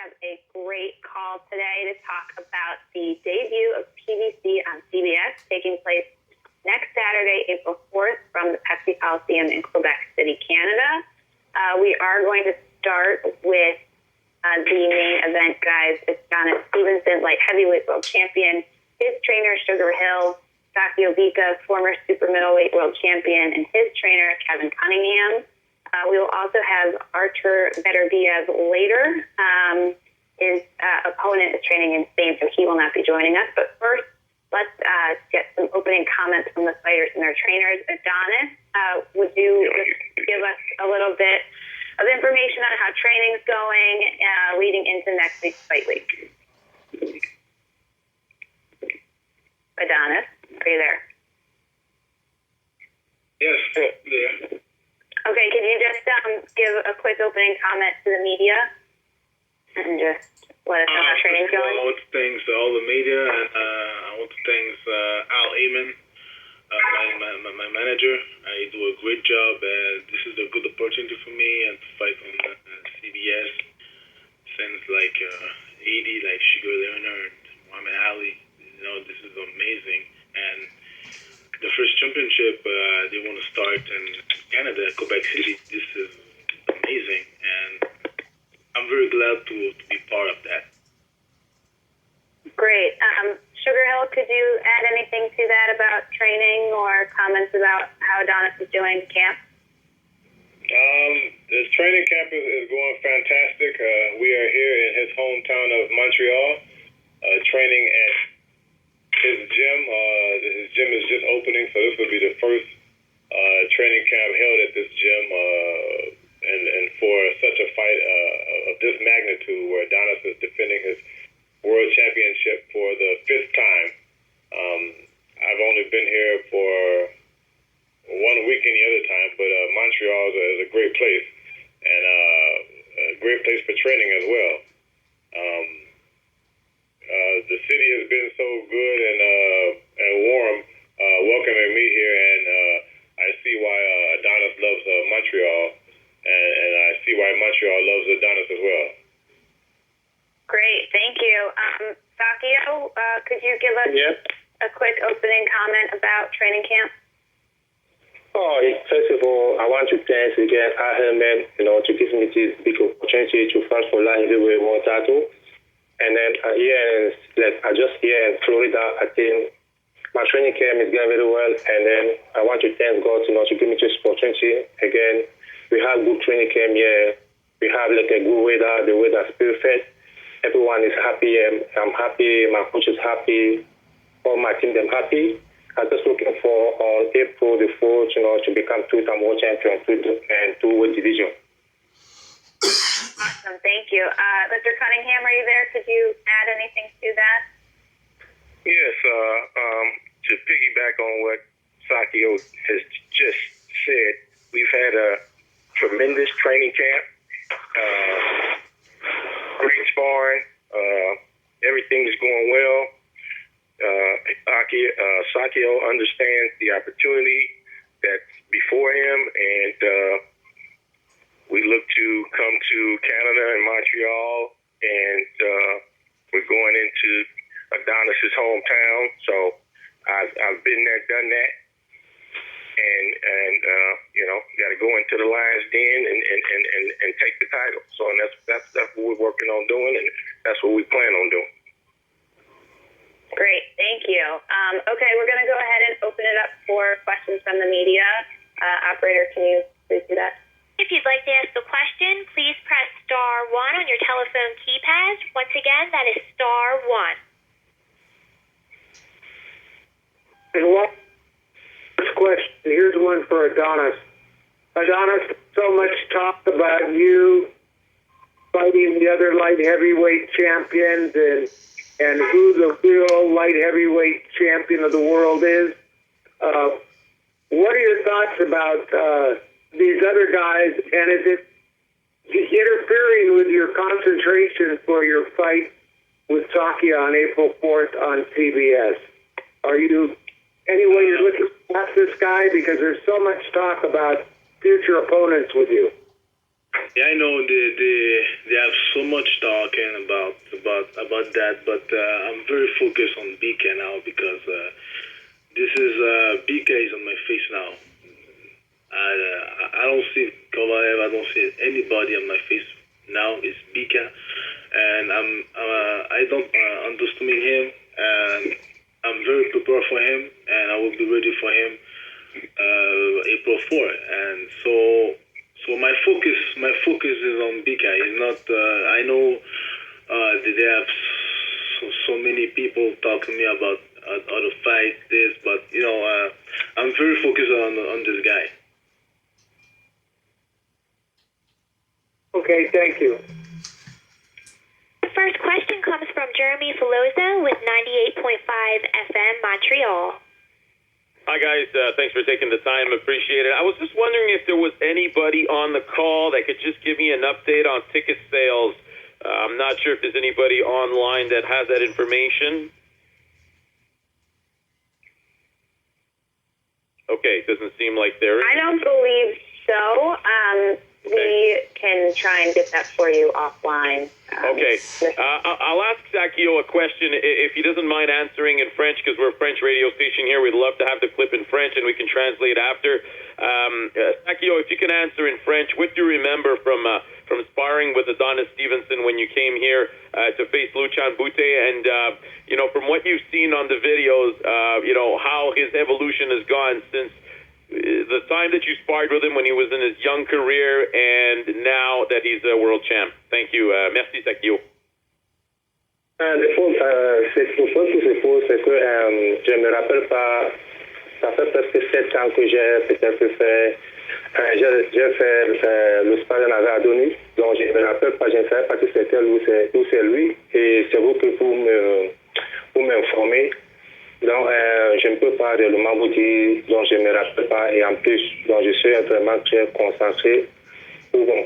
have a great call today to talk about the debut of PBC on CBS taking place next Saturday, April 4th from the Pepsi Coliseum in Quebec City, Canada. We are going to start with the main event, guys. It's Adonis Stevenson, light heavyweight world champion. His trainer, Sugar Hill, Sakio Bika, former super middleweight world champion, and his trainer, Kevin Cunningham. We will also have Artur Beterbiev later. His opponent is training in Spain, so he will not be joining us. But first, let's get some opening comments from the fighters and their trainers. Adonis, would you give us a little bit of information on how training's going leading into next week's fight week? Adonis, are you there? Yes, there. Okay, could you just give a quick opening comment to the media and just let us know how training's going? I want to thank all the media, and I want to thank Al Heyman, my manager. I do a great job. This is a good opportunity for me and to fight on CBS since like 80, like Sugar Leonard, Muhammad Ali. You know, this is amazing. And the first championship, they want to start in Canada, Quebec City. This is amazing, and I'm very glad to be part of that. Great. Sugar Hill, could you add anything to that about training or comments about how Adonis is doing in camp? This training camp is going fantastic. We are here in his hometown of Montreal, training at his gym. His gym is just opening, so this will be the first training camp held at this gym. And for such a fight of this magnitude, where Adonis is defending his world championship for the 5th time. I've only been here for 1 week any other time, but Montreal is a great place, and a great place for training as well. The city has been so good and warm welcoming me here, and I see why Adonis loves Montreal, and I see why Montreal loves Adonis as well. Great, thank you. Sakio, could you give us a quick opening comment about training camp? First of all, I want to thank again Ahmed, to give me this big opportunity to fight for light heavyweight world title. And then I just here in Florida, I think my training camp is going very well. And then I want to thank God, to give me this opportunity. Again, we have good training camp here. We have like a good weather. The weather is perfect. Everyone is happy. I'm happy. My coach is happy. All my team, them happy. I'm just looking for on April the 4th, to become 2-time world champion and 2-weight division. Awesome, thank you. Mr. Cunningham, are you there? Could you add anything to that? Yes, to piggyback on what Sakio has just said, we've had a tremendous training camp, great sparring, everything is going well. Sakio understands the opportunity that's before him, and we look to come to Canada and Montreal, and we're going into Adonis' hometown. So I've been there, done that, and got to go into the Lions Den and take the title. So that's what we're working on doing, and that's what we plan on doing. Great, thank you. Okay, we're going to go ahead and open it up for questions from the media. Operator, can you please do that? If you'd like to ask a question, please press star 1 on your telephone keypad. Once again, that is star 1. And one question, here's one for Adonis. Adonis, so much talk about you fighting the other light heavyweight champions and who the real light heavyweight champion of the world is. What are your thoughts about these other guys, and is it interfering with your concentration for your fight with Sakio on April 4th on CBS? Are you any way you're looking past this guy? Because there's so much talk about future opponents with you. Yeah, I know they have so much talking about that, but I'm very focused on Bika now because this is Bika is on my face now. I don't see Kovalev, I don't see anybody on my face now. It's Bika, and I don't underestimate him, and I'm very prepared for him, and I will be ready for him April 4th, and so my focus is on Bika. It's not. I know that they have so many people talking to me about other fight this, but I'm very focused on this guy. Okay, thank you. The first question comes from Jeremy Filosa with 98.5 FM Montreal. Hi, guys. Thanks for taking the time. Appreciate it. I was just wondering if there was anybody on the call that could just give me an update on ticket sales. I'm not sure if there's anybody online that has that information. Okay, doesn't seem like there is. I don't believe so. We can try and get that for you offline. Okay. I'll ask Sakio a question if he doesn't mind answering in French, because we're a French radio station here. We'd love to have the clip in French, and we can translate after. Sakio, if you can answer in French, what do you remember from sparring with Adonis Stevenson when you came here to face Luchan Bute? And, from what you've seen on the videos, how his evolution has gone since the time that you sparred with him when he was in his young career and now that he's a world champ. Thank you. Merci, Sakio. C'est pour c'est que je me rappelle pas, ça fait presque 7 ans que j'ai peut-être fait, j'ai fait le sparring avec Adonis, donc je ne me rappelle pas, je ne savais pas que c'était où c'est lui, et c'est vous que pour m'informer. Donc, je ne peux pas réellement vous dire, donc je ne me rappelle pas, et en plus, donc je suis vraiment très concentré pour mon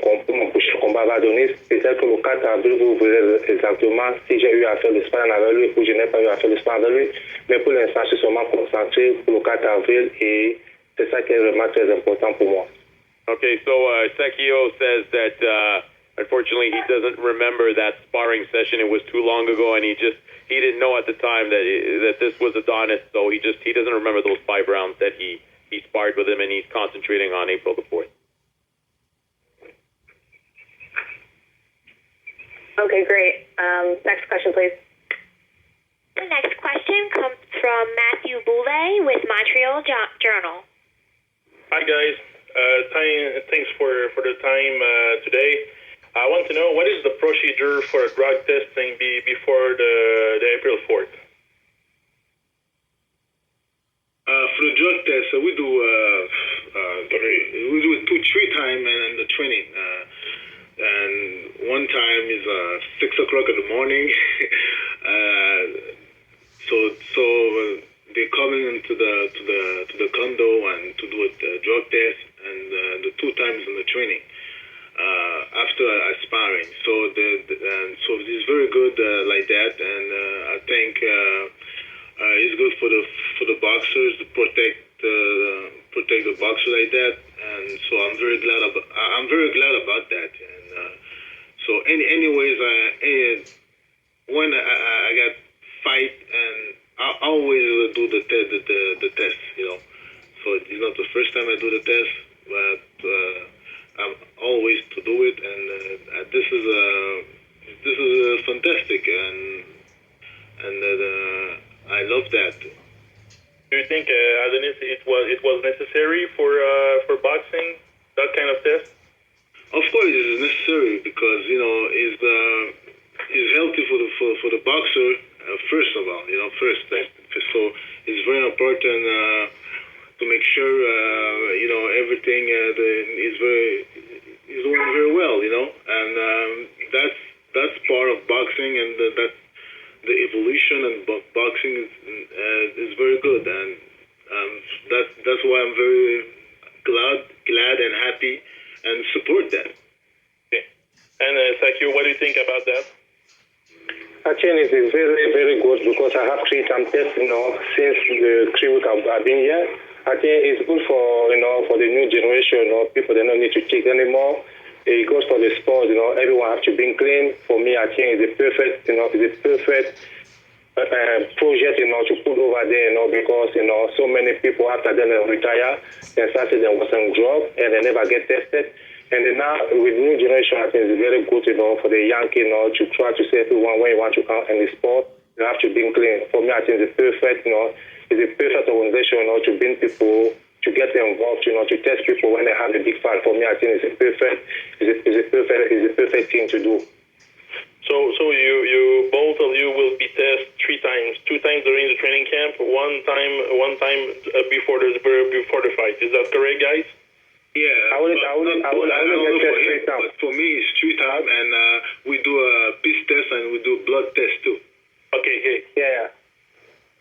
prochain combat avec Adonis. Peut-être que le 4 avril, vous verrez exactement si j'ai eu à faire le sparring avec lui ou je n'ai pas eu à faire le sparring avec lui. Mais pour l'instant, je suis seulement concentré pour le 4 avril et c'est ça qui est vraiment très important pour moi. Okay, so Sakio says that unfortunately he doesn't remember that sparring session. It was too long ago, and he didn't know at the time that this was Adonis, so he doesn't remember those 5 rounds that he sparred with him, and he's concentrating on April the 4th. Okay, great. Next question, please. The next question comes from Matthew Boulet with Montreal Journal. Hi, guys. Thanks for the time today. I want to know, what is the procedure for a drug testing before the April 4th? For the drug test, we do it 3 times in the training. And one time is 6 o'clock in the morning. So they come into the condo and to do a drug test, and the 2 times in the training. After sparring, so so this is very good like that, and I think it's good for the boxers to protect the boxer like that, and so I'm very glad about that. And so anyways, when I got fight, and I always do the test, So it's not the first time I do the test, but I'm always to do it, and this is fantastic, and I love that. Do you think, Adonis, it was necessary for boxing, that kind of test? Of course, it is necessary because it's healthy for the boxer. First of all, so it's very important to make sure everything is doing very well, and that's part of boxing, and that the evolution and boxing is very good, and that's why I'm very glad and happy and support that. Okay. And Sakio, what do you think about that? Actually, it is very, very good because I have 3 times tests, since the crew have been here. I think it's good for, for the new generation, people, they don't need to check anymore. it goes for the sport. Everyone has to be clean. For me, I think it's a perfect, project, to put over there, because, so many people after them retire, they started them with some job and they never get tested. And then now with new generation, I think it's very good, for the young kid, to try to say everyone when you want to come in the sport, you have to be clean. For me, I think it's perfect, it's a perfect organization, to bring people, to get them involved, to test people when they have a big fight. For me, I think it's a perfect thing to do. So you both of you will be tested 3 times, 2 times during the training camp, one time before the fight. Is that correct, guys? Yeah, I will get tested 3 times. But for me, it's 3 times, and we do a piss test and we do blood test too. Okay. Yeah.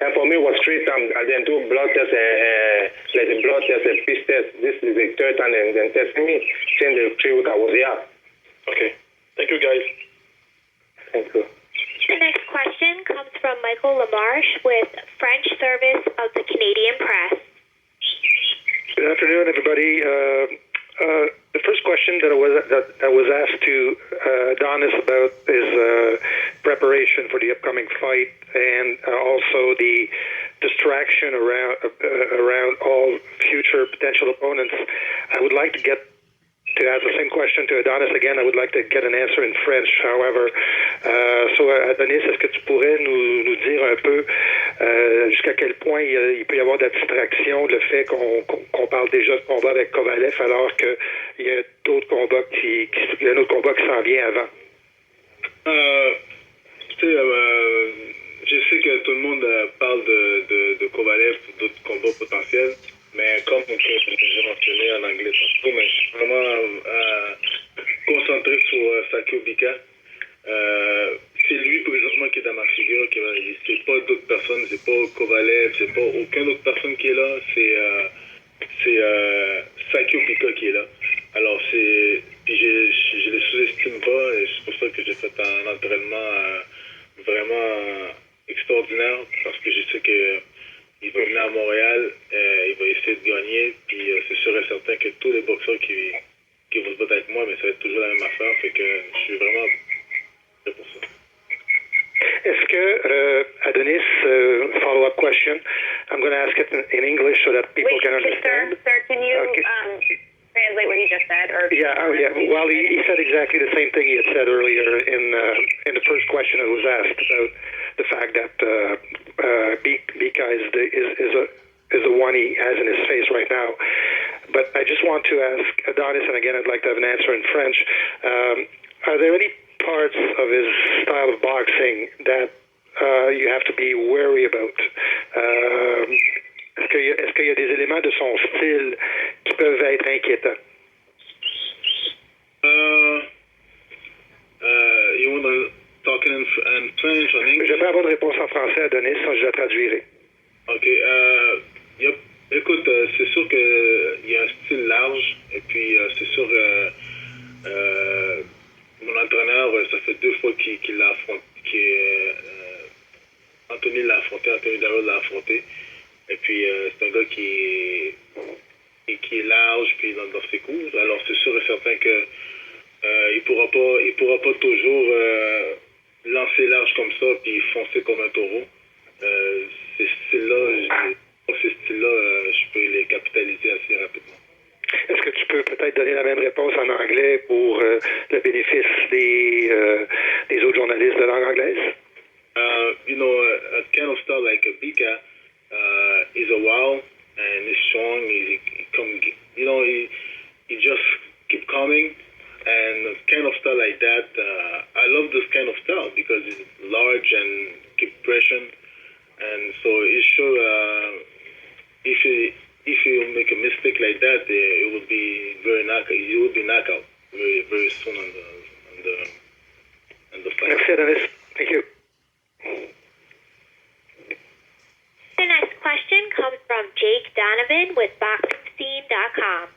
And for me, it was 3 times. I then do blood test, like the blood test and piss test. This is the 3rd time, and then testing me. Since the 3 weeks I was here. Okay. Thank you, guys. Thank you. The next question comes from Michael Lamarche with French Service of the Canadian Press. Good afternoon, everybody. The first question that was asked to Adonis about is preparation for the upcoming fight, and also the distraction around all future potential opponents. I would like to ask the same question to Adonis again. I would like to get an answer in French, however. So, Adonis, est-ce que tu pourrais nous dire un peu jusqu'à quel point il peut y avoir de la distraction, le fait qu'on parle déjà de combat avec Kovalev, alors qu'il y a d'autres combats il y a un autre combat qui s'en vient avant? Je sais que tout le monde parle de Kovalev, d'autres combats potentiels. Mais comme j'ai mentionné en anglais tantôt, mais je suis vraiment concentré sur Sakio Bika. C'est lui présentement qui est dans ma figure. C'est pas d'autres personnes, c'est pas Kovalev, c'est pas aucune autre personne qui est là. C'est Sakio Bika qui est là. Alors puis je les sous-estime pas, et c'est pour ça que j'ai fait un entraînement vraiment extraordinaire, parce que je sais que il va venir à Montréal, il va essayer de gagner, puis c'est sûr et certain que tous les boxeurs qui vont se battre avec moi, mais ça va être toujours la même affaire, fait que je suis vraiment prêt pour ça. Est-ce que, Adonis, follow-up question, I'm going to ask it in English so that people can understand. Sir, can you translate what he just said? Or yeah. Well, he said exactly the same thing he had said earlier in the first question that was asked about the fact that Bika is the one he has in his face right now. But I just want to ask Adonis, and again, I'd like to have an answer in French. Are there any parts of his style of boxing that you have to be wary about? Est-ce qu'il y a des éléments de son style qui peuvent être inquiétants? You want to talk in French or in English? Je vais avoir une réponse en français, Adonis, sinon je la traduirai. OK. Écoute, c'est sûr qu'il y a un style large, et puis c'est sûr, mon entraîneur, ça fait 2 fois qu'il l'a affronté, Anthony Darrow l'a affronté. Et puis, c'est un gars qui est large, puis dans ses coups. Alors, c'est sûr et certain que il pourra pas toujours lancer large comme ça, puis foncer comme un taureau. Ces styles-là, je peux les capitaliser assez rapidement. Est-ce que tu peux peut-être donner la même réponse en anglais pour le bénéfice des autres journalistes de langue anglaise? A kind of style like a Bika is a wild and he's strong. He just keep coming, and kind of style like that. I love this kind of style because it's large and keep pressure, and so it sure if you make a mistake like that, it would be you would be knockout very very soon on the fight. Merci, Adonis. Thank you. The next question comes from Jake Donovan with BoxingScene.com.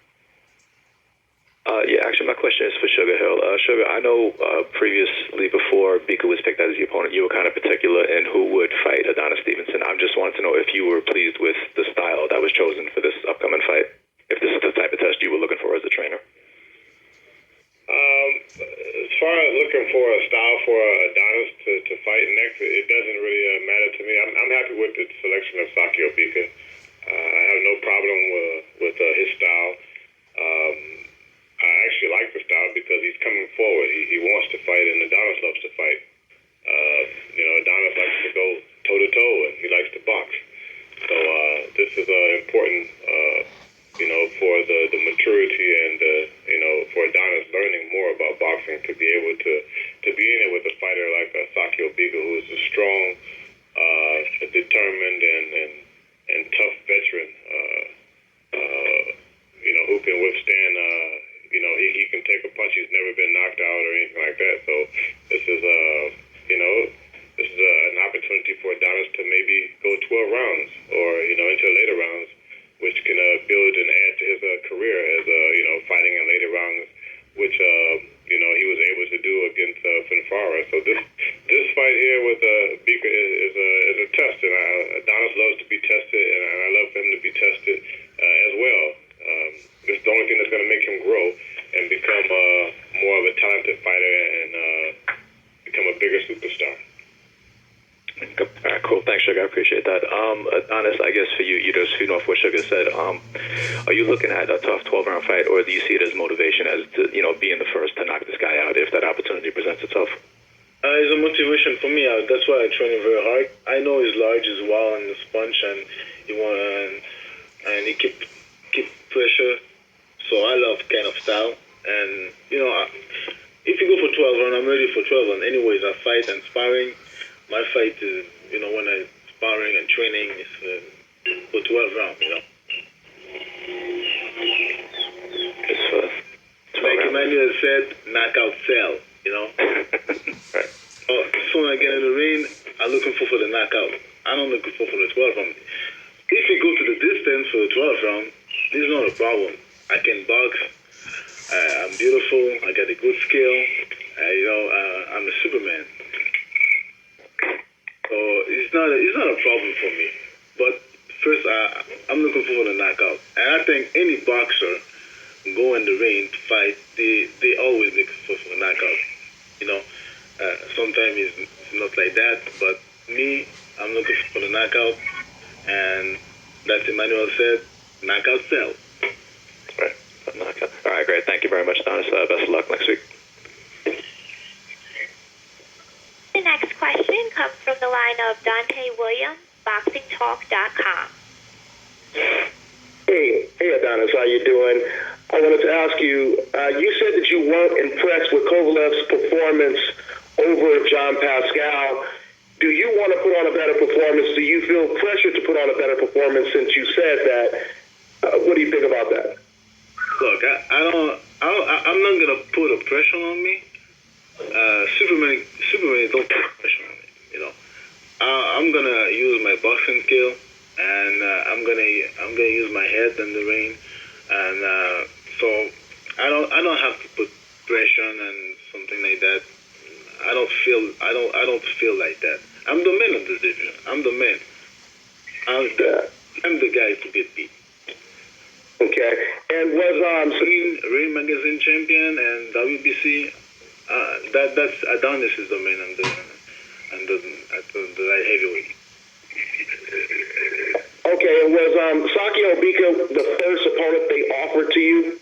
Actually, my question is for Sugar Hill. Sugar, I know previously before Bika was picked as the opponent, you were kind of particular in who would fight Adonis Stevenson. I just wanted to know if you were pleased with the style that was chosen for this upcoming fight, if this is the type of test you were looking for as a trainer. important, for the maturity and, for Adonis learning more about boxing to be able to be in it with a fighter like Sakio Bika, who is a strong, determined and tough veteran, who can withstand, he can take a punch. He's never been knocked out or anything like that. So this is an opportunity for Adonis to maybe go 12 rounds or, into later rounds, which can build and add to his career as, fighting in later rounds, which, he was able to do against Finfara. So this fight here with Bika is a test, and Adonis loves to be tested, and I love him to be tested as well. It's the only thing that's going to make him grow and become more of a talented fighter and become a bigger superstar. All right, cool. Thanks, Sugar. I appreciate that. Adonis, I guess for you, just feeding off what Sugar said, are you looking at a tough 12-round fight, or do you see it as motivation as to, being the first to knock this guy out if that opportunity presents itself? It's a motivation for me. That's why I train him very hard. I know he's large as well and the sponge, and he keep pressure. So I love kind of style. And if you go for 12 round, I'm ready for 12 round. Anyways, I fight and sparring. My fight is, when I sparring and training is for 12 rounds. It's for 12 like rounds. Emmanuel said, knockout sell. Right. So when I get in the ring, I'm looking for the knockout. I don't look for the 12 round. If you go to the distance for the 12 round, this is not a problem. I can box. I'm beautiful. I got a good skill. I'm a Superman. So it's not a problem for me. But first, I'm looking for the knockout. And I think any boxer go in the ring to fight, they always look for the knockout. Sometimes it's not like that, but me, I'm looking for the knockout. And that's Emmanuel said, knockout sell. Right. Knockout. All right, great. Thank you very much, Adonis. Best of luck next week. The next question comes from the line of Dante Williams, BoxingTalk.com. Hey Adonis, how you doing? I wanted to ask you, you said that you weren't impressed with Kovalev's performance over John Pascal. Do you want to put on a better performance? Do you feel pressure to put on a better performance since you said that? What do you think about that? Look, I'm not gonna put a pressure on me. Superman don't put pressure on me. I'm gonna use my boxing skill, and I'm gonna use my head in the ring, and so I don't have to put pressure and something like that. I don't feel like that. I'm the man of the division. I'm the man. I'm the guy to get beat. Okay. And was Ring Magazine champion and WBC. That's Adonis is the man at the light heavyweight. Okay. And was Sakio Bika the first opponent they offered to you?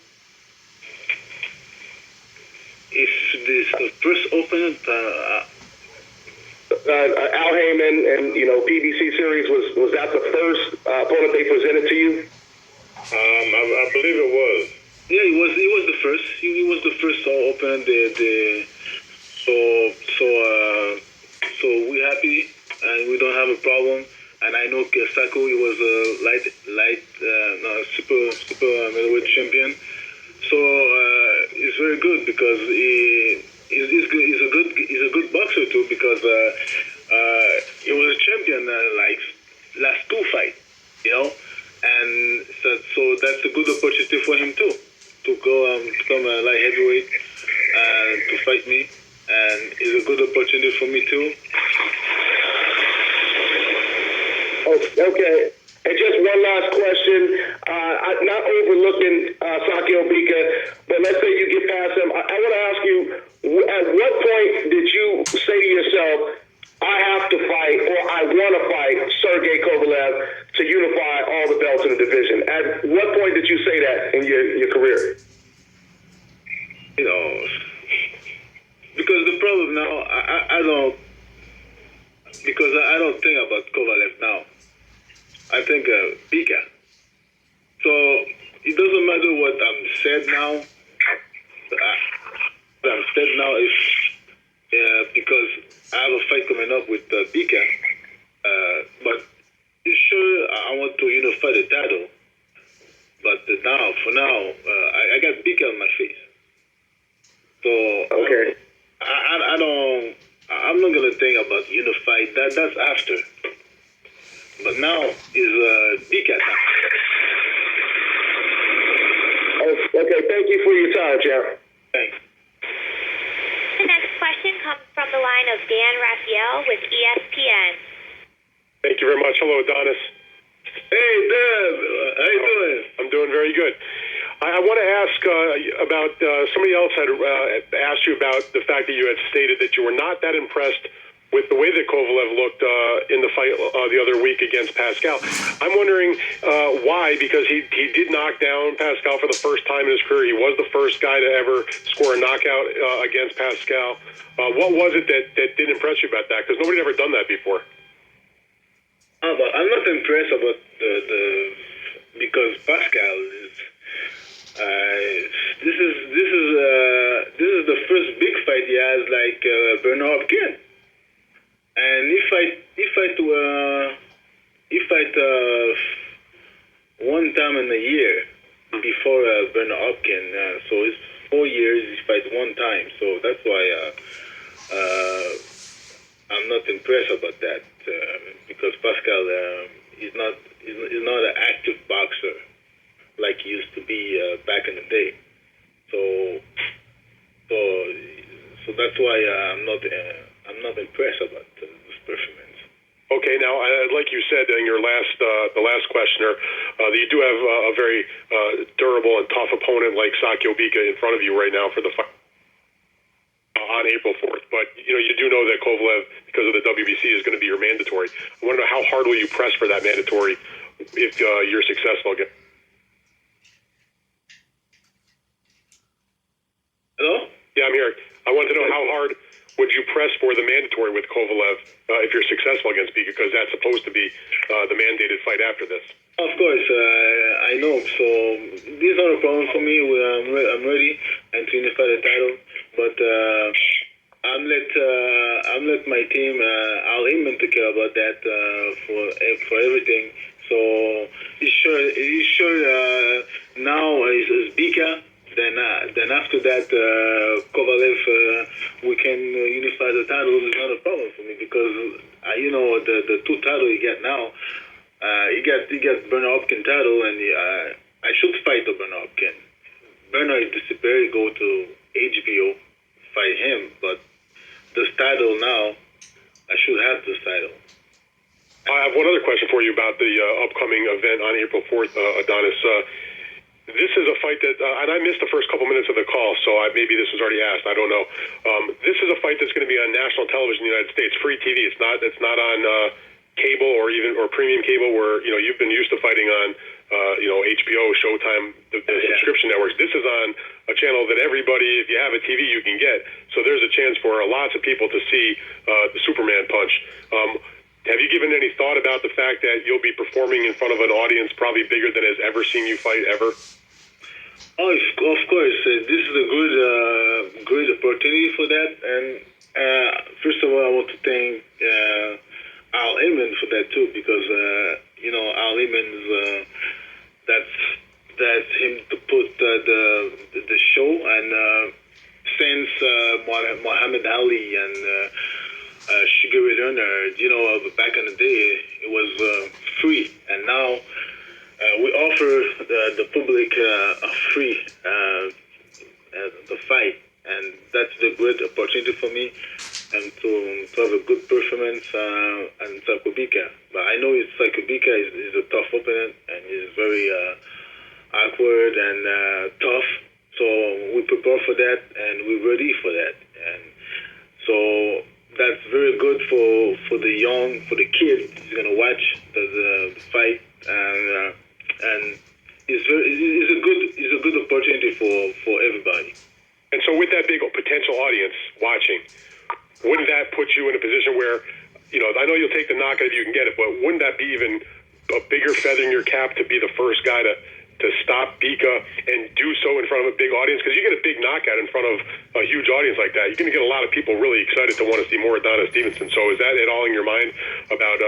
If this the first opponent, Al Heyman and PBC series was that the first opponent they presented to you? I believe it was. Yeah, he was the first. He was the first opponent. So we happy and we don't have a problem. And I know Sakio, he was a super middleweight champion. So it's very good because he's a good boxer too, because he was a champion last two fights, and so that's a good opportunity for him too to go become a light heavyweight and to fight me, and it's a good opportunity for me too. Okay. And just one last question, not overlooking Sakio Bika, but let's say you get past him. I want to ask you, at what point did you say to yourself, I have to fight, or I want to fight Sergey Kovalev to unify all the belts in the division? At what point did you say that in your career? Because the problem now, I don't think about Kovalev now. I think Bika. sad now. I'm sad now is because I have a fight coming up with Bika. But sure, I want to unify the title. But for now, I got Bika on my face. So Okay. I'm not gonna think about unified. That's after. But now is Bika time. Okay, thank you for your time, Jeff. Thanks. The next question comes from the line of Dan Raphael with ESPN. Thank you very much. Hello, Adonis. Hey, Deb. How you doing? I'm doing very good. I want to ask about somebody else had asked you about the fact that you had stated that you were not that impressed with the way that Kovalev looked in the fight the other week against Pascal. I'm wondering why, because he did knock down Pascal for the first time in his career. He was the first guy to ever score a knockout against Pascal. What was it that didn't impress you about that? Because nobody had ever done that before. But I'm not impressed about because Pascal is. This is the first big fight he has, like Bernard Hopkins, and he fight one time in a year before Bernard Hopkins. So it's 4 years he fight one time. So that's why I'm not impressed about that because Pascal is not an active boxer like he used to be back in the day. So that's why I'm not impressed about this performance. Okay, now like you said in your the last questioner, that you do have a very durable and tough opponent like Sakio Bika in front of you right now for the fight on April 4th. But you do know that Kovalev, because of the WBC, is going to be your mandatory. I want to know how hard will you press for that mandatory if you're successful again. Hello? Yeah, I'm here. I want to know how hard would you press for the mandatory with Kovalev if you're successful against Bika, because that's supposed to be the mandated fight after this. Of course, I know. So these are a problem for me. I'm ready and to unify the title, but I'm let my team. I'll aim to care about that for everything. So it's sure now is Bika. Then after that, Kovalev, we can unify the titles. Is not a problem for me because the two titles you get now. He got Bernard Hopkins title, and I should fight the Bernard Hopkins. Bernard is disappeared, go to HBO, fight him. But this title now, I should have this title. I have one other question for you about the upcoming event on April 4th, Adonis. This is a fight that, and I missed the first couple minutes of the call, so maybe this was already asked. I don't know. This is a fight that's going to be on national television in the United States, free TV. It's not on cable or premium cable, where you've been used to fighting on HBO, Showtime, the subscription networks. This is on a channel that everybody, if you have a TV, you can get. So there's a chance for lots of people to see the Superman punch. Have you given any thought about the fact that you'll be performing in front of an audience probably bigger than has ever seen you fight ever? Oh, of course. This is a good opportunity for that. And first of all, I want to thank Al Heyman for that too, because Al Heyman is that's him to put the show, and since Muhammad Ali and Sugar Ray Leonard, back in the day it was free, and now we offer the public a free the fight, and that's the good opportunity for me, and to have a good performance and Sakio Bika. But I know Sakio Bika is a tough opponent, and he's very awkward and tough. So we prepare for that, and we're ready for that, and so that's very good for the kid who's gonna watch the fight, and it's a good opportunity for everybody. And so with that big potential audience watching, wouldn't that put you in a position where, I know you'll take the knockout if you can get it, but wouldn't that be even a bigger feather in your cap to be the first guy to to stop Bika and do so in front of a big audience? Because you get a big knockout in front of a huge audience like that, you're going to get a lot of people really excited to want to see more Adonis Stevenson. So is that at all in your mind about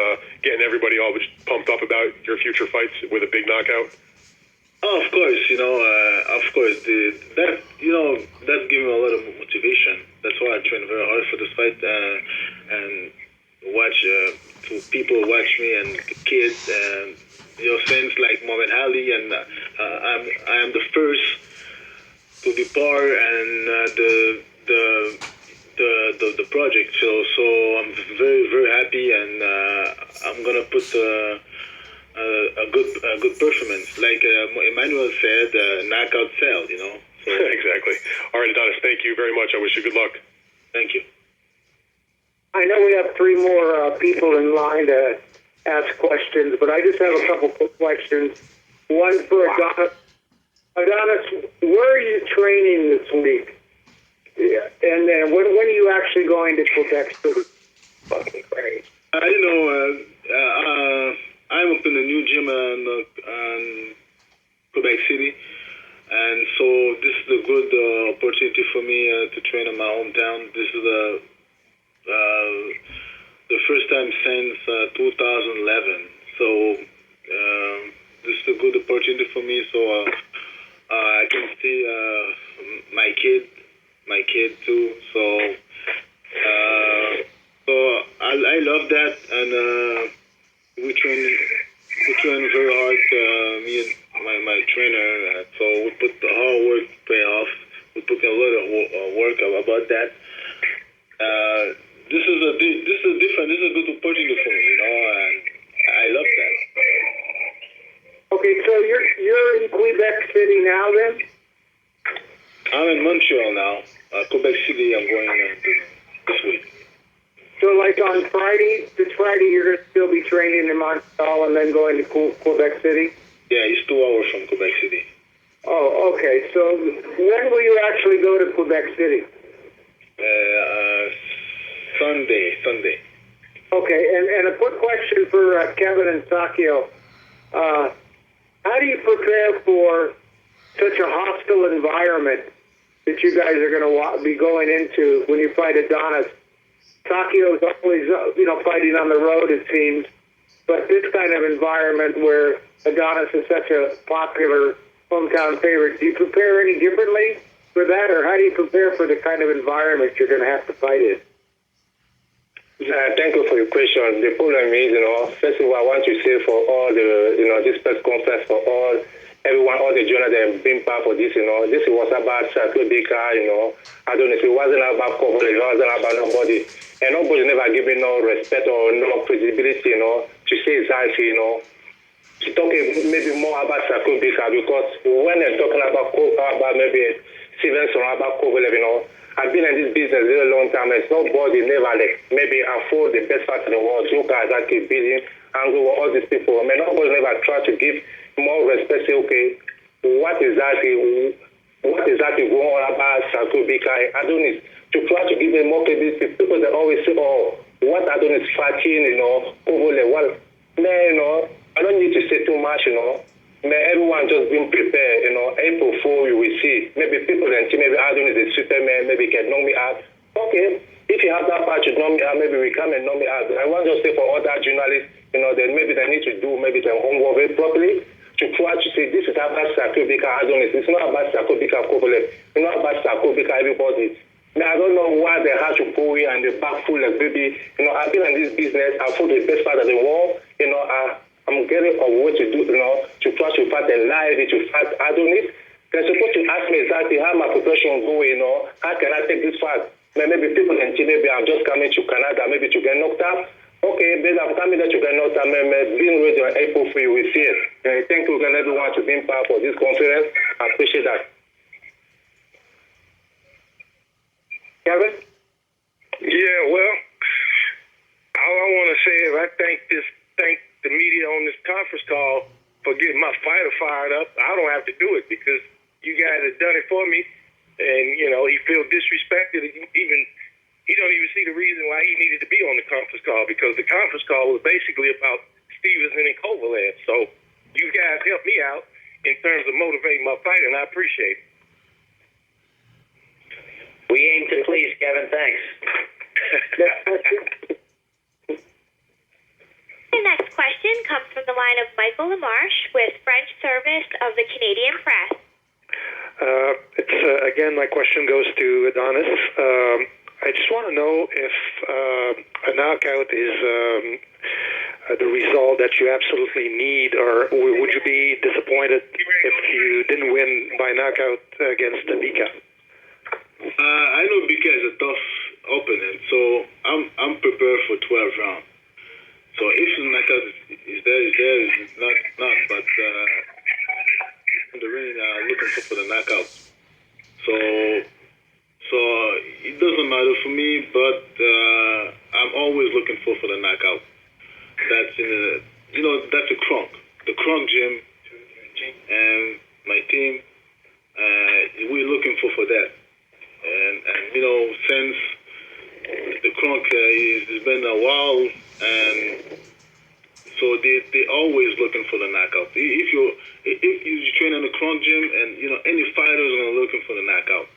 getting everybody all pumped up about your future fights with a big knockout? Oh, of course, that gave me a lot of motivation. That's why I trained very hard for this fight, and people watch me and kids and fans like Muhammad Ali, and I am the first to be part and the project. So I'm very, very happy, and I'm gonna put a good performance, like Emmanuel said, knockout sell, So. Exactly. All right, Adonis, thank you very much. I wish you good luck. Thank you. I know we have 3 more people in line to ask questions, but I just have a couple quick questions. One for Adonis. Adonis, where are you training this week? And then when are you actually going to Quebec City? Fucking great. I'm up in the new gym in Quebec City, and so this is a good opportunity for me to train in my hometown. This is the first time since 2011, so this is a good opportunity for me. So I can see my kid too. So I love that, and we train very hard. Me and my trainer. So we put the hard work pay off. We put a lot of work about that. This is different. This is a good opportunity for me, and I love that. Okay, so you're in Quebec City now, then? I'm in Montreal now. Quebec City, I'm going this week. So, like on this Friday, you're going to still be training in Montreal and then going to Quebec City? Yeah, it's 2 hours from Quebec City. Oh, okay. So, when will you actually go to Quebec City? Sunday. Okay, and a quick question for Kevin and Sakio. How do you prepare for such a hostile environment that you guys are going to be going into when you fight Adonis? Sakio is always, fighting on the road, it seems. But this kind of environment where Adonis is such a popular hometown favorite, do you prepare any differently for that, or how do you prepare for the kind of environment you're going to have to fight in? Thank you for your question. The problem is, first of all, I want to say for all the, this press conference, for everyone, all the journalists that have been part of this, this was about Sakio, Bika, Adonis. It wasn't about Kovalev, it wasn't about nobody. And nobody never given no respect or no credibility, to say exactly, to talk maybe more about Sakio, Bika, because when they're talking about maybe Stevenson, about Kovalev, I've been in this business a very long time, and nobody never maybe afford the best fight in the world. Look at that keep beating, Angle, all these people. Nobody never try to give more respect. Say, okay, what exactly going on about Sakio, Bika, Adonis? To try to give them more credibility. People that always say, oh, what Adonis fighting, Kovalev. Well, man, I don't need to say too much, May everyone just being prepared, April 4 you will see. Maybe people can see maybe Adonis is a Superman, maybe can knock me out. Okay, if you have that part to knock me out, maybe we come and knock me out. I want to say for other journalists, that maybe they need to do maybe their homework very properly to try to say this is about Sakio, Bika, Adonis. It's not about Sakio, Bika, Kovalev. It's not about Sakio, Bika, everybody. Now, I don't know why they have to go here and they back full like baby. I've been in this business. I fought the best part of the world. I'm getting a way to do, to try to fight a live, to fight Adonis. They're supposed to ask me exactly how my profession go, how can I take this fight? Maybe people in Chile, maybe I'm just coming to Canada, maybe to get knocked out. Okay, then I'm coming there to get knocked out. Being ready on April 3, we see it. Thank you again, everyone, to being part of this conference. I appreciate that. Kevin? Yeah, well, all I want to say is I thank the media on this conference call for getting my fighter fired up. I don't have to do it because you guys have done it for me, and he feels disrespected. He don't even see the reason why he needed to be on the conference call, because the conference call was basically about Stevenson and Kovalev. So you guys helped me out, in terms of motivating my fight, and I appreciate it. We aim to please, Kevin. Thanks. The next question comes from the line of Michael Lamarche with French Service of the Canadian Press. Again, my question goes to Adonis. I just want to know if a knockout is the result that you absolutely need, or would you be disappointed if you didn't win by knockout against Bika? I know Bika is a tough opponent, so I'm prepared for 12 rounds. So if the knockout is there, it's not. But in the ring, looking for the knockout. So it doesn't matter for me, but I'm always looking for the knockout. That's that's a Kronk. The Kronk gym and my team, we're looking for that. And since the Kronk it's been a while, and so they always looking for the knockout. If you train in the Kronk gym, and any fighter is gonna looking for the knockout.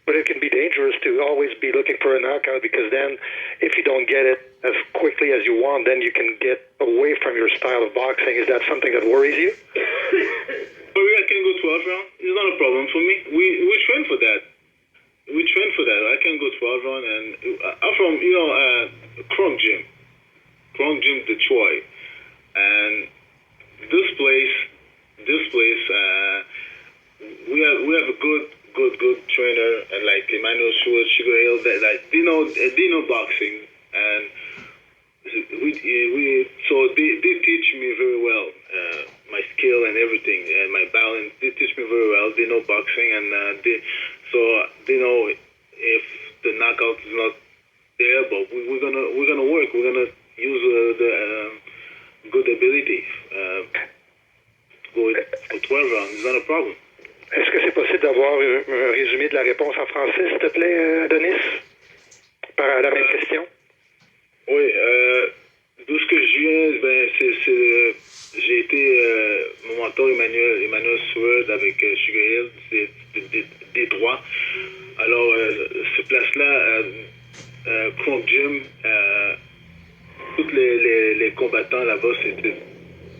But it can be dangerous to always be looking for a knockout, because then if you don't get it as quickly as you want, then you can get away from your style of boxing. Is that something that worries you? But I can go 12 rounds. It's not a problem for me. We train for that. We train for that. I can go 12 rounds, and I'm from Kronk Gym, Detroit, and this place. We have a good trainer, and like Emmanuel Sugar, that they know boxing, and so they teach me very well my skill and everything, and my balance. They teach me very well. They know boxing, and they know if the knockout is not there, but we're gonna work. We're gonna use the good ability. Go for 12 rounds. It's not a problem. Est-ce que c'est possible d'avoir un résumé de la réponse en français, s'il te plaît, Adonis, par la même question? Oui, d'où ce que je viens, j'ai été mon mentor Emmanuel Sword avec Sugar Hill, c'est Détroit. Alors, ce place-là, Kronk Gym, tous les combattants là-bas, c'était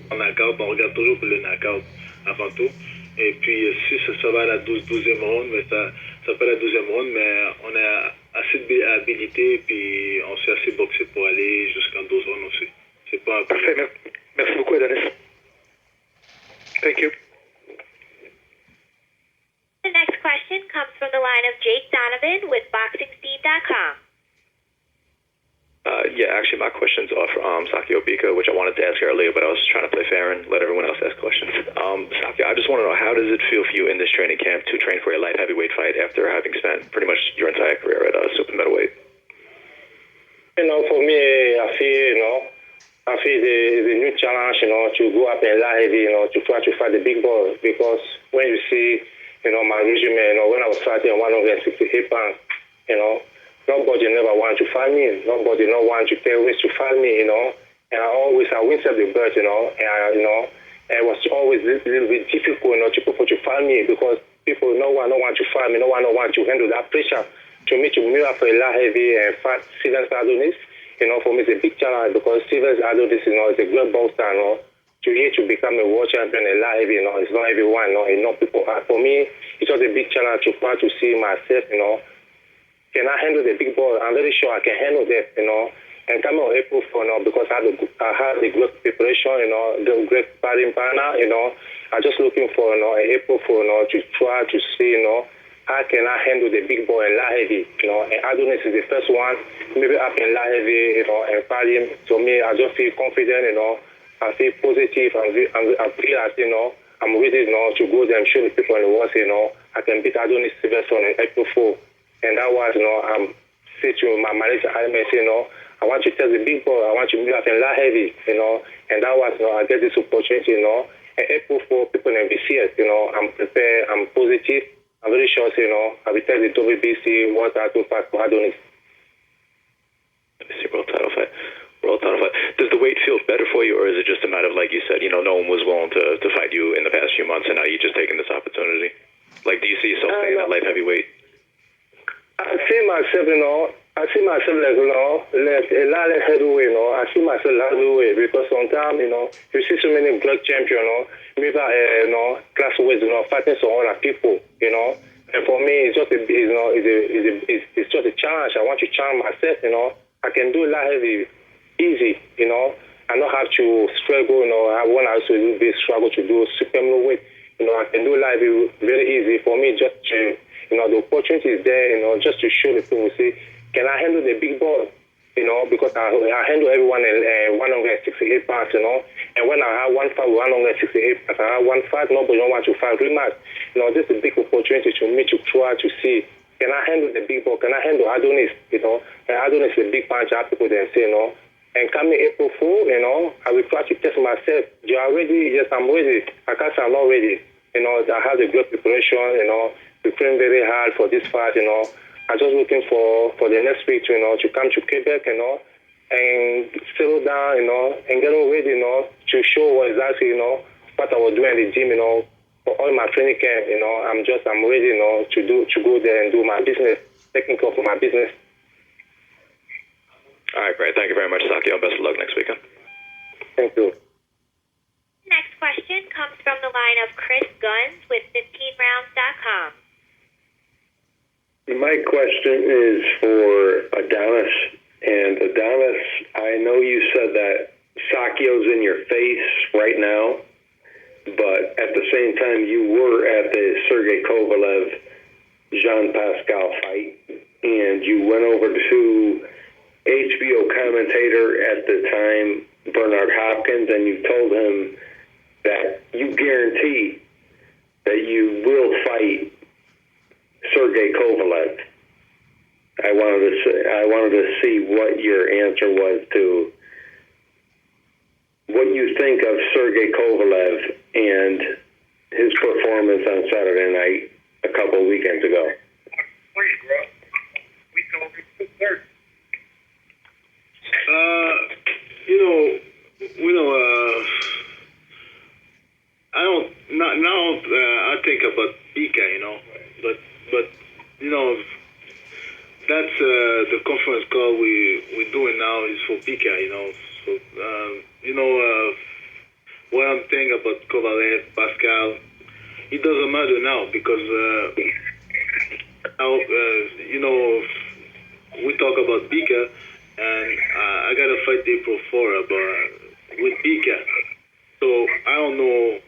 en knockout. On regarde toujours pour le knockout avant tout. Et puis, si ça va à la 12e ronde, mais ça peut la 12e ronde, mais on a assez d'habilité, puis on s'est assez boxé pour aller jusqu'en 12 rondes aussi. C'est pas un Parfait. Merci beaucoup, Adonis. Thank you. The next question comes from the line of Jake Donovan with BoxingSpeed.com. Yeah, actually, my questions are for Sakio Bika, which I wanted to ask earlier, but I was trying to play fair and let everyone else ask questions. Sakio, I just want to know, how does it feel for you in this training camp to train for a light heavyweight fight after having spent pretty much your entire career at super middleweight? For me, I feel it's a new challenge, to go up in light heavy, to try to fight the big boy. Because when you see, my resume, when I was fighting 168 pounds, nobody never wanted to fight me. Nobody no want to tell me to fight me, And I win up the belt, and it was always a little bit difficult, to people to fight me, because people no one want to fight me, no one want to handle that pressure. To me, to move up for a light heavy and fight Stevenson Adonis, for me it's a big challenge, because Stevenson Adonis, is a great boxer, to become a world champion in light heavy, it's not everyone, people. For me, it was a big challenge to try to see myself, can I handle the big ball? I'm very sure I can handle that, and coming on April 4, because I had a great preparation, the great sparring partner, I'm just looking for, April 4, to try to see, how can I handle the big ball and light heavy, and Adonis is the first one, maybe I can light heavy, and fight him. So me, I just feel confident, I feel positive, I feel as, I'm ready, to go there and show the people in the world, I can beat Adonis Stevenson on April 4. And that was, I'm saying to my manager, I I want to tell the big boy, I want to move up in light heavy, and that was, I get this opportunity, and April 4, people in BCS, I'm prepared, I'm positive, I'm very sure, I will tell the WBC what I do fight for Adonis. World title fight. Does the weight feel better for you, or is it just a matter of, like you said, no one was willing to fight you in the past few months, and now you're just taking this opportunity? Like, do you see yourself staying at light heavyweight? I see myself, like, like a light heavyweight, I see myself light heavyweight because sometimes, you see so many black champions, maybe, class weights, fighting some other people, And for me, it's just it's just a challenge. I want to challenge myself, I can do light heavy easy, I don't have to struggle, I want also do this struggle to do super weight. I can do live very easy for me just to, the opportunity is there, just to show the people, see, can I handle the big ball? Because I handle everyone in 168 pounds, and when I have one fight with 168 pounds, I have one fight, nobody don't want to fight rematch. This is a big opportunity to me to try to see, can I handle the big ball? Can I handle Adonis? And Adonis is a big punch, I have people there say, And coming April 4, I will try to test myself. You are ready? Yes, I'm ready. I can't say I'm not ready. I have the good preparation, preparing very hard for this fight, I'm just looking for the next week to come to Quebec, and settle down, and get ready, to show exactly, what I was doing at the gym, for all my training camp, I'm ready, to go there and do my business, taking care of my business. All right, great. Thank you very much, Sakio. Best of luck next weekend. Thank you. Next question comes from the line of Chris Guns with 15rounds.com. My question is for Adonis. And Adonis, I know you said that Sakio's in your face right now, but at the same time, you were at the Sergey Kovalev Jean Pascal fight, and you went over to HBO commentator at the time, Bernard Hopkins, and you told him that you guarantee that you will fight Sergey Kovalev. I wanted to see what your answer was to what you think of Sergey Kovalev and his performance on Saturday night a couple weekends ago. Please, bro. We told you 2-3. I don't now. I think about Bika, but that's the conference call we're doing now is for Bika, So what I'm thinking about Kovalev, Pascal, it doesn't matter now because now we talk about Bika. And I got to fight April 4 with Bika. So I don't know.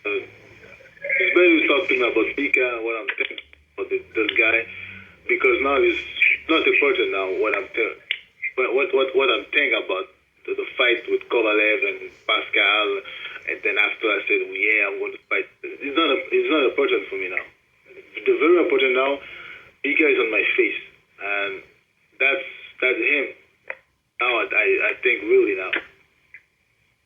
It's better to talk to me about Bika, what I'm thinking about this guy, because now it's not important now what I'm thinking about the fight with Kovalev and Pascal, and then after I said, I'm going to fight. It's not important for me now. The very important now, Bika is on my face, and that's him. Now I think really now.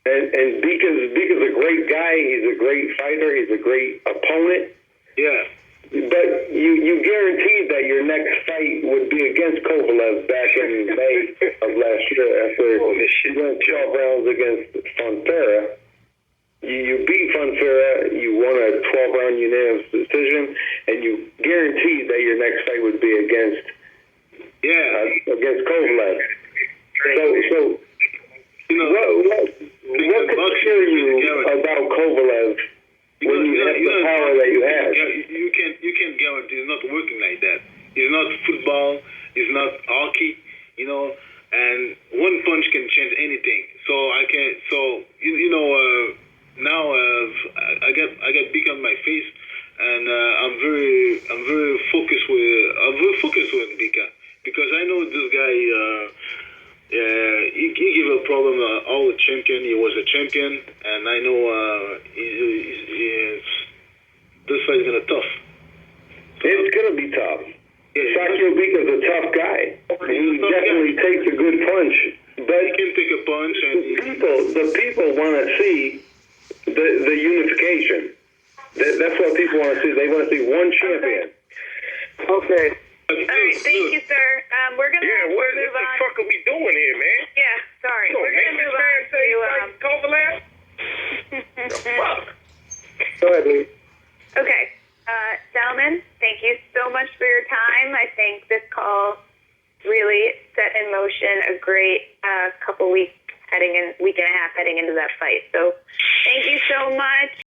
And Bika's a great guy. He's a great fighter. He's a great opponent. Yeah. But you guaranteed that your next fight would be against Kovalev back in May of last year after you went 12 rounds against Fonfera. You beat Fonfera. You won a 12-round unanimous decision, and you guaranteed that your next fight would be against Kovalev. So what could scare you about Kovalev when you have the power that you have? You can't guarantee. It's not working like that. It's not football. It's not hockey. And one punch can change anything. So I can. So now I got big on my face, and I'm very focused with Bika. Because I know this guy, he gave a problem all the champion. He was a champion, and I know this fight is gonna tough. It's gonna be tough. Yeah, Sakio Bika's a tough guy. He definitely takes a good punch, but he can take a punch. And the people want to see the unification. That's what people want to see. They want to see one champion. Okay. All right, thank you, sir. We're gonna move on. What the fuck are we doing here, man? Yeah, sorry. We're gonna move on to Kovalev. Fuck. Go ahead, Lee. Okay. Gentlemen, thank you so much for your time. I think this call really set in motion a great couple weeks week and a half heading into that fight. So thank you so much.